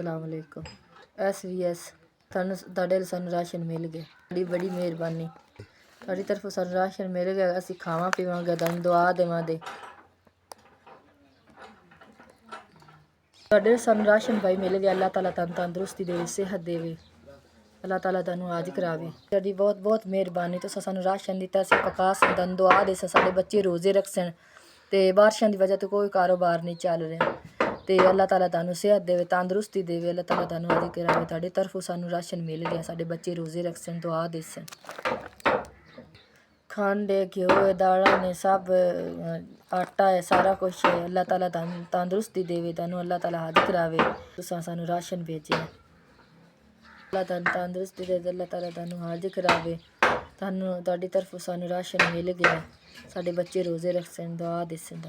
अस्सलाम वालेकुम। SVS ਤੁਹਾਡੇ ਲਈ ਸਾਨੂੰ ਰਾਸ਼ਨ ਮਿਲ ਗਿਆ। ਬੜੀ ਬੜੀ ਮਿਹਰਬਾਨੀ ਤੁਹਾਡੀ ਤਰਫੋਂ ਸਾਨੂੰ ਰਾਸ਼ਨ ਮਿਲ ਗਿਆ। ਅਸੀਂ ਖਾਵਾਂ ਪੀਵਾਂਗੇ, ਤੁਹਾਨੂੰ ਦੁਆ ਦੇਵਾਂਗੇ। ਤੁਹਾਡੇ ਸਾਨੂੰ ਰਾਸ਼ਨ ਭਾਈ ਮਿਲ ਗਿਆ। ਅੱਲਾਹ ਤਾਲਾ ਤੁਹਾਨੂੰ ਤੰਦਰੁਸਤੀ ਦੇਵੇ, ਸਿਹਤ ਦੇਵੇ। ਅੱਲਾਹ ਤਾਲਾ ਤੁਹਾਨੂੰ ਹਾਜ ਕਰਾਵੇ। ਤੁਹਾਡੀ ਬਹੁਤ ਬਹੁਤ ਮਿਹਰਬਾਨੀ। ਤੁਸੀਂ ਸਾਨੂੰ ਰਾਸ਼ਨ ਦਿੱਤਾ, ਅਸੀਂ ਪਕਾ ਸਕਣ, ਦੁਆ ਦੇ ਸਾਡੇ ਬੱਚੇ ਰੋਜ਼ੇ ਰੱਖਣ ਤੇ ਬਾਰਿਸ਼ਾਂ ਦੀ ਵਜ੍ਹਾ ਤੋਂ ਕੋਈ ਕਾਰੋਬਾਰ ਨਹੀਂ ਚੱਲ ਰਿਹਾ ਤੇ ਅੱਲਾਹ ਤਾਲਾ ਤੁਹਾਨੂੰ ਸਿਹਤ ਦੇਵੇ, ਤੰਦਰੁਸਤੀ ਦੇਵੇ। ਅੱਲਾਹ ਤਾਲਾ ਤੁਹਾਨੂੰ ਹਾਜ ਕਰਾਵੇ। ਤੁਹਾਡੇ ਤਰਫੋਂ ਸਾਨੂੰ ਰਾਸ਼ਨ ਮਿਲ ਗਿਆ। ਸਾਡੇ ਬੱਚੇ ਰੋਜ਼ੇ ਰੱਖਣ, ਦੁਆ ਦੇਣ। खंड है, घ्यो है, दाला ने सब आटा है, सारा कुछ है। अल्लाह ताला तंदुरुस्ती देवे, तैनू अल्लाह ताला हाज करावे। तुसां सानू राशन भेजे, अल्लाह ताला तंदुरुस्ती दे, अल्लाह ताला तैनू हाज करावे। तुहाडी तरफों सानू राशन मिल गया। साडे बच्चे रोज़े रखन, दुआ देसन।